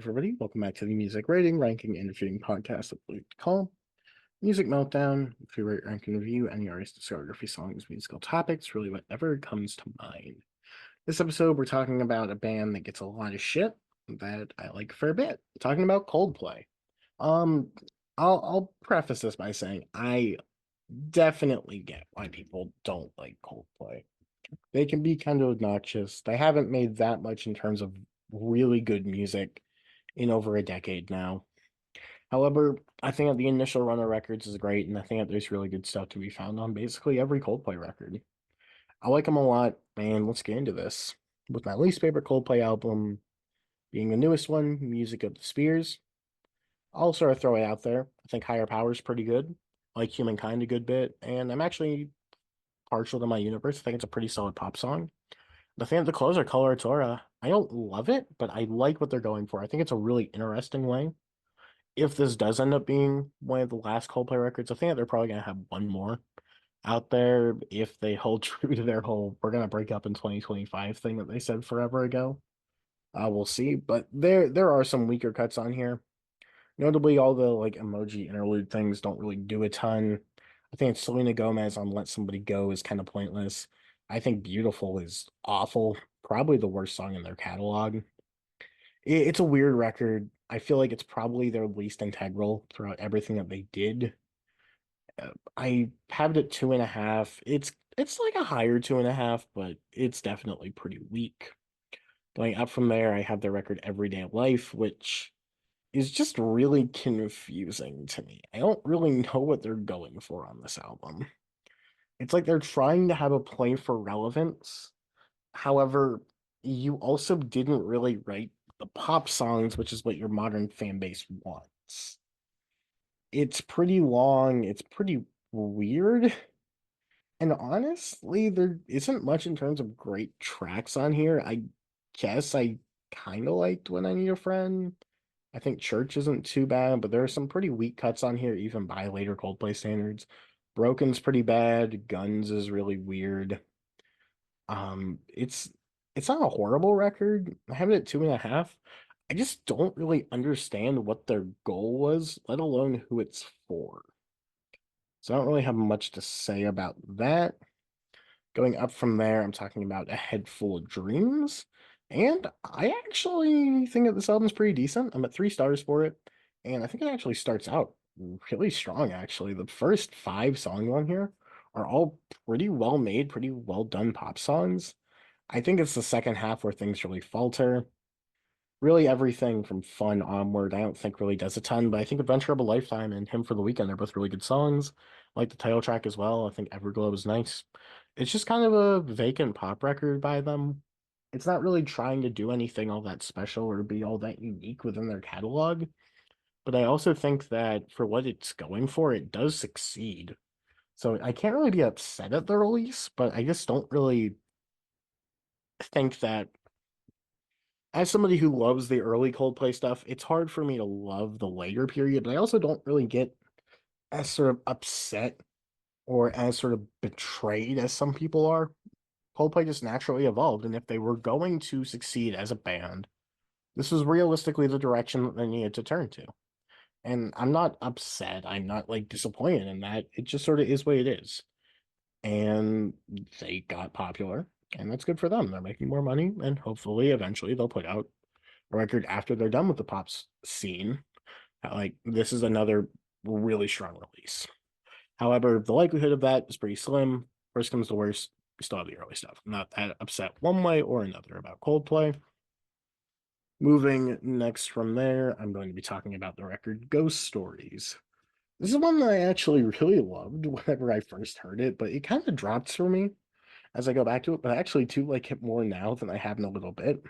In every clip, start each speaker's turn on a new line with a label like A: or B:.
A: everybody? Welcome back to the Music Rating, Ranking, and Reviewing podcast that we call Music Meltdown. If we rate, rank, and review any artist discography, songs, musical topics, really whatever comes to mind. This episode, we're talking about a band that gets a lot of shit that I like for a bit. Talking about Coldplay. Um, I'll preface this by saying I definitely get why people don't like Coldplay. They can be kind of obnoxious. They haven't made that much in terms of really good music in over a decade now. However, I think that the initial run of records is great, and I think that there's really good stuff to be found on basically every Coldplay record. I like them a lot, and let's get into this. With my least favorite Coldplay album being the newest one, Music of the Spheres. I'll sort of throw it out there. I think Higher Power is pretty good. I like Humankind a good bit, and I'm actually partial to My Universe. I think it's a pretty solid pop song. The thing, the closer, Coloratura, I don't love it, but I like what they're going for. I think it's a really interesting way. If this does end up being one of the last Coldplay records, I think that they're probably going to have one more out there if they hold true to their whole "we're going to break up in 2025" thing that they said forever ago. We'll see, but there are some weaker cuts on here. Notably, all the like emoji interlude things don't really do a ton. I think Selena Gomez on "Let Somebody Go" is kind of pointless. I think "Beautiful" is awful, probably the worst song in their catalog. It's a weird record. I feel like it's probably their least integral throughout everything that they did. I have it at 2.5. It's like a higher 2.5, but it's definitely pretty weak. Going up from there, I have the record Everyday Life, which is just really confusing to me. I don't really know what they're going for on this album. It's like they're trying to have a play for relevance. However, you also didn't really write the pop songs, which is what your modern fan base wants. It's pretty long, it's pretty weird, and honestly, there isn't much in terms of great tracks on here. I guess I kind of liked When I Need a Friend. I think Church isn't too bad, but there are some pretty weak cuts on here, even by later Coldplay standards. Broken's pretty bad. Guns is really weird. It's not a horrible record. I have it at 2.5. I just don't really understand what their goal was, let alone who it's for. So I don't really have much to say about that. Going up from there, I'm talking about A Head Full of Dreams. And I actually think that this album's pretty decent. I'm at 3 stars for it. And I think it actually starts out really strong, actually. The first 5 songs on here are all pretty well made, pretty well done pop songs. I think it's the second half where things really falter. Really, everything from Fun onward, I don't think really does a ton, but I think Adventure of a Lifetime and Him for the Weekend are both really good songs. I like the title track as well. I think Everglow is nice. It's just kind of a vacant pop record by them. It's not really trying to do anything all that special or be all that unique within their catalog, but I also think that for what it's going for, it does succeed. So I can't really be upset at the release, but I just don't really think that as somebody who loves the early Coldplay stuff, it's hard for me to love the later period, but I also don't really get as sort of upset or as sort of betrayed as some people are. Coldplay just naturally evolved, and if they were going to succeed as a band, this was realistically the direction that they needed to turn to. And I'm not upset. I'm not like disappointed in that. It just sort of is what it is. And they got popular, and that's good for them. They're making more money, and hopefully eventually they'll put out a record after they're done with the scene. Like this is another really strong release. However, the likelihood of that is pretty slim. Worst comes to worst, we still have the early stuff. I'm not that upset one way or another about Coldplay. Moving next from there, I'm going to be talking about the record Ghost Stories. This is one that I actually really loved whenever I first heard it, but it kind of drops for me as I go back to it. But I actually do like it more now than I have in a little bit.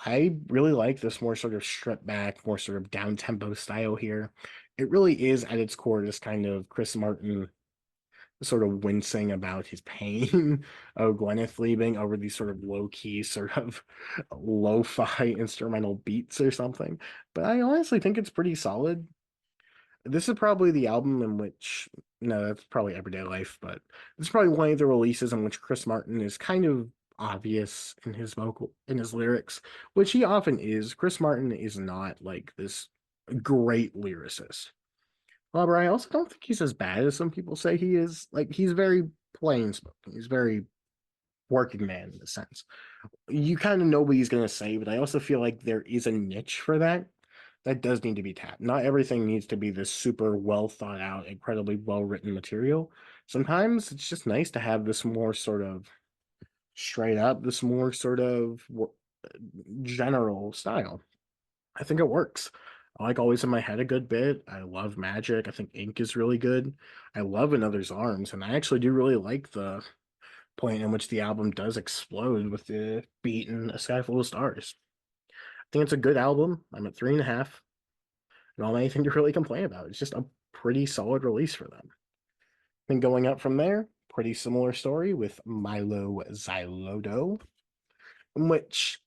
A: I really like this more sort of stripped back, more sort of down tempo style here. It really is at its core this kind of Chris Martin sort of wincing about his pain of Gwyneth leaving over these sort of low key, sort of lo-fi instrumental beats or something. But I honestly think it's pretty solid. This is probably the album in which, no, that's probably Everyday Life, but this is probably one of the releases in which Chris Martin is kind of obvious in his lyrics, which he often is. Chris Martin is not like this great lyricist. However, I also don't think he's as bad as some people say he is. Like he's very plain spoken. He's very working man in a sense. You kind of know what he's gonna say, but I also feel like there is a niche for that that does need to be tapped. Not everything needs to be this super well thought out, incredibly well written material. Sometimes it's just nice to have this more sort of straight up, this more sort of general style. I think it works. I like Always in My Head a good bit. I love Magic. I think Ink is really good. I love Another's Arms, and I actually do really like the point in which the album does explode with the beat and A Sky Full of Stars. I think it's a good album. I'm at 3.5. I don't have anything to really complain about. It's just a pretty solid release for them. Then going up from there, pretty similar story with Mylo Xyloto, in which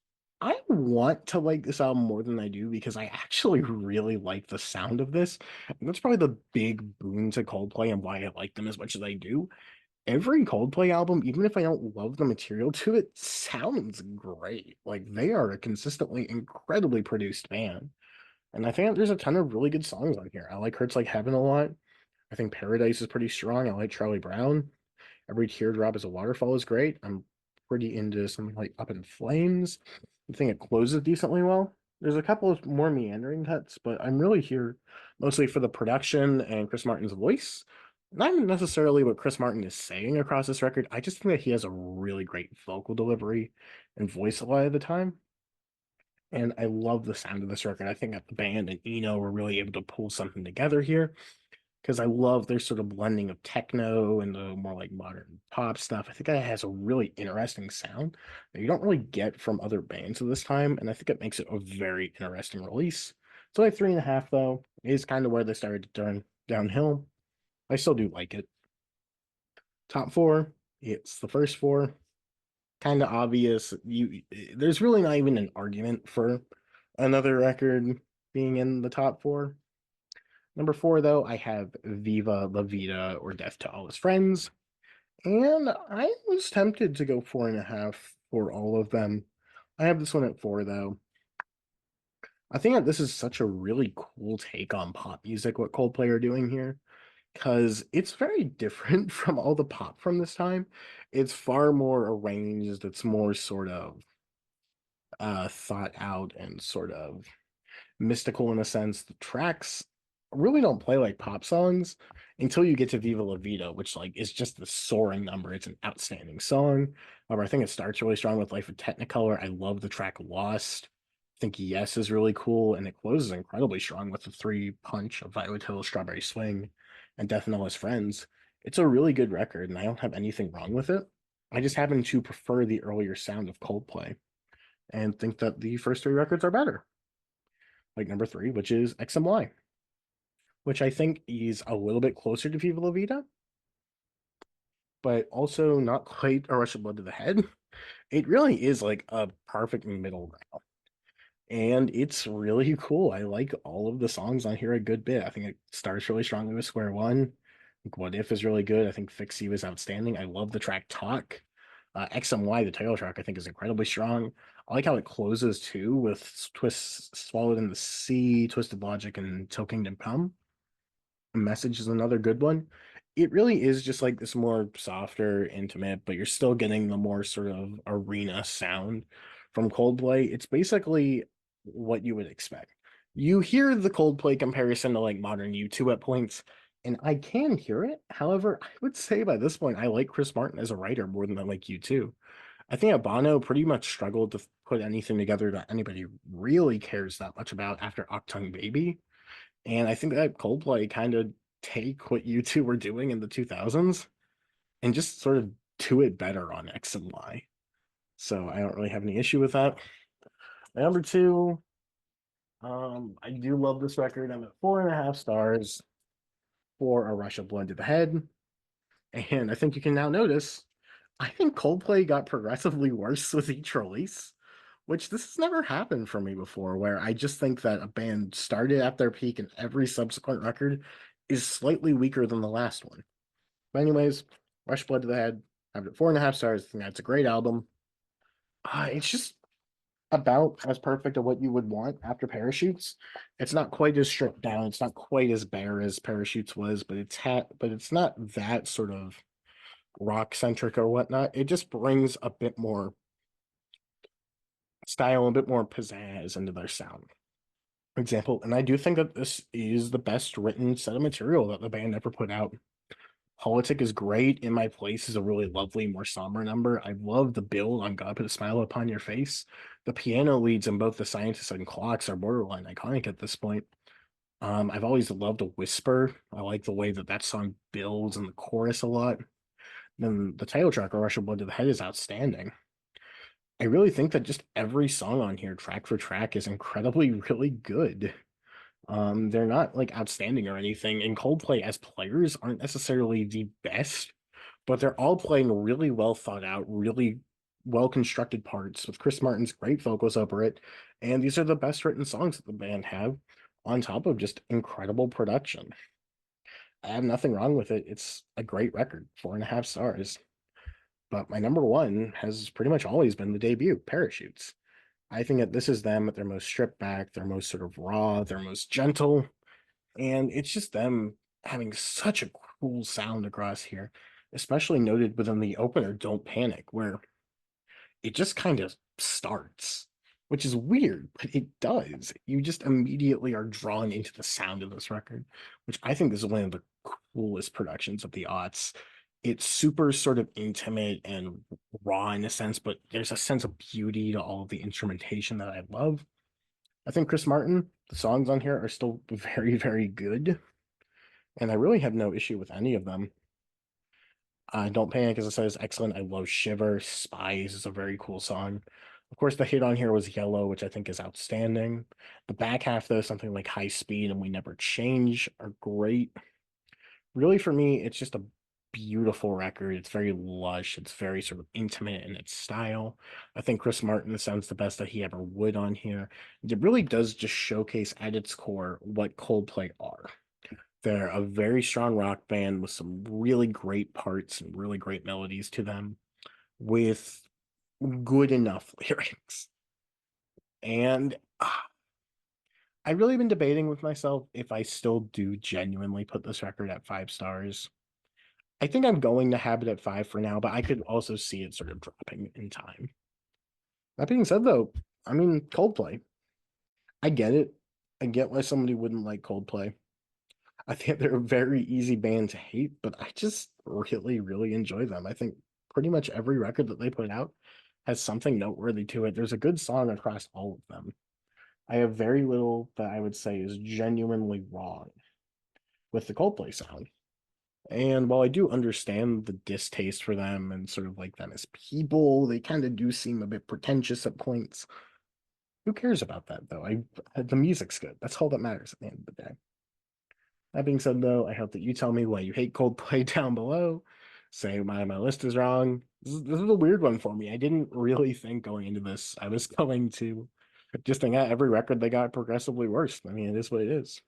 A: I want to like this album more than I do because I actually really like the sound of this. And that's probably the big boon to Coldplay and why I like them as much as I do. Every Coldplay album, even if I don't love the material to it, sounds great. Like they are a consistently incredibly produced band. And I think there's a ton of really good songs on here. I like Hurts Like Heaven a lot. I think Paradise is pretty strong. I like Charlie Brown. Every Teardrop is a Waterfall is great. I'm pretty into something like Up in Flames. I think it closes decently well. There's a couple of more meandering cuts, but I'm really here mostly for the production and Chris Martin's voice. Not necessarily what Chris Martin is saying across this record. I just think that he has a really great vocal delivery and voice a lot of the time. And I love the sound of this record. I think that the band and Eno were really able to pull something together here because I love their sort of blending of techno and the more like modern pop stuff. I think that has a really interesting sound that you don't really get from other bands of this time, and I think it makes it a very interesting release. It's only 3.5 though. It is kind of where they started to turn downhill. I still do like it. Top four, it's the first four. Kind of obvious. There's really not even an argument for another record being in the top four. Number four, though, I have Viva La Vida or Death to All His Friends. And I was tempted to go 4.5 for all of them. I have this one at four, though. I think that this is such a really cool take on pop music, what Coldplay are doing here, because it's very different from all the pop from this time. It's far more arranged, it's more sort of thought out and sort of mystical in a sense. The tracks really don't play like pop songs until you get to Viva La Vida, which like is just the soaring number. It's an outstanding song. However, I think it starts really strong with Life of Technicolor. I love the track Lost. I think Yes is really cool, and it closes incredibly strong with the three punch of Violet Hill, Strawberry Swing, and Death and All His Friends. It's a really good record, and I don't have anything wrong with it. I just happen to prefer the earlier sound of Coldplay and think that the first three records are better. Like number three, which is XMY, which I think is a little bit closer to Viva La Vida, but also not quite a rush of blood to the head. It really is like a perfect middle ground. And it's really cool. I like all of the songs on here a good bit. I think it starts really strongly with Square One. I think What If is really good. I think Fix You is outstanding. I love the track Talk. XMY, the title track, I think is incredibly strong. I like how it closes too with Twists Swallowed in the Sea, Twisted Logic, and Till Kingdom Come. Message is another good one. It really is just like this more softer, intimate, but you're still getting the more sort of arena sound from Coldplay. It's basically what you would expect. You hear the Coldplay comparison to like modern U2 at points, and I can hear it. However, I would say by this point, I like Chris Martin as a writer more than I like U2. I think Bono pretty much struggled to put anything together that anybody really cares that much about after Octung Baby. And I think that Coldplay kind of take what you two were doing in the 2000s and just sort of do it better on X and Y. So I don't really have any issue with that. Number two, I do love this record. I'm at 4.5 stars for A Rush of Blood to the Head. And I think you can now notice, I think Coldplay got progressively worse with each release, which this has never happened for me before, where I just think that a band started at their peak and every subsequent record is slightly weaker than the last one. But anyways, Rush Blood to the Head, I have it 4.5 stars. I think that's a great album. It's just about as perfect of what you would want after Parachutes. It's not quite as stripped down. It's not quite as bare as Parachutes was, but it's not that sort of rock centric or whatnot. It just brings a bit more style, a bit more pizzazz into their sound. For example, and I do think that this is the best written set of material that the band ever put out. Politic is great. In My Place is a really lovely, more somber number. I love the build on God Put a Smile Upon Your Face. The piano leads in both The Scientists and Clocks are borderline iconic at this point. I've always loved A Whisper. I like the way that that song builds in the chorus a lot. Then the title track, A Rush of Blood to the Head, is outstanding. I really think that just every song on here, track for track, is incredibly, really good. They're not like outstanding or anything, and Coldplay as players aren't necessarily the best, but they're all playing really well thought out, really well constructed parts with Chris Martin's great vocals over it. And these are the best written songs that the band have, on top of just incredible production. I have nothing wrong with it. It's a great record, 4.5 stars. But my number one has pretty much always been the debut, Parachutes. I think that this is them at their most stripped back, their most sort of raw, their most gentle, and it's just them having such a cool sound across here, especially noted within the opener, Don't Panic, where it just kind of starts, which is weird, but it does. You just immediately are drawn into the sound of this record, which I think is one of the coolest productions of the aughts. It's super sort of intimate and raw in a sense, but there's a sense of beauty to all of the instrumentation that I love. I think Chris Martin, the songs on here are still very, very good, and I really have no issue with any of them. Don't Panic, as I said, is excellent. I love Shiver. Spies is a very cool song. Of course, the hit on here was Yellow, which I think is outstanding. The back half, though, something like High Speed and We Never Change are great. Really, for me, it's just a beautiful record. It's very lush. It's very sort of intimate in its style. I think Chris Martin sounds the best that he ever would on here. It really does just showcase at its core what Coldplay are. They're a very strong rock band with some really great parts and really great melodies to them, with good enough lyrics. And I've really been debating with myself if I still do genuinely put this record at 5 stars. I think I'm going to have it at 5 for now, but I could also see it sort of dropping in time. That being said, though, I mean, Coldplay. I get it. I get why somebody wouldn't like Coldplay. I think they're a very easy band to hate, but I just really, really enjoy them. I think pretty much every record that they put out has something noteworthy to it. There's a good song across all of them. I have very little that I would say is genuinely wrong with the Coldplay sound. And while I do understand the distaste for them and sort of like them as people, they kind of do seem a bit pretentious at points. Who cares about that though? The music's good. That's all that matters at the end of the day. That being said, though, I hope that you tell me why you hate Coldplay down below. Say my list is wrong. This is a weird one for me. I didn't really think going into this I was going to just think every record they got progressively worse. I mean, it is what it is.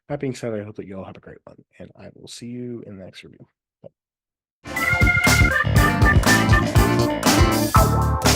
A: That being said, I hope that you all have a great one, and I will see you in the next review. Bye.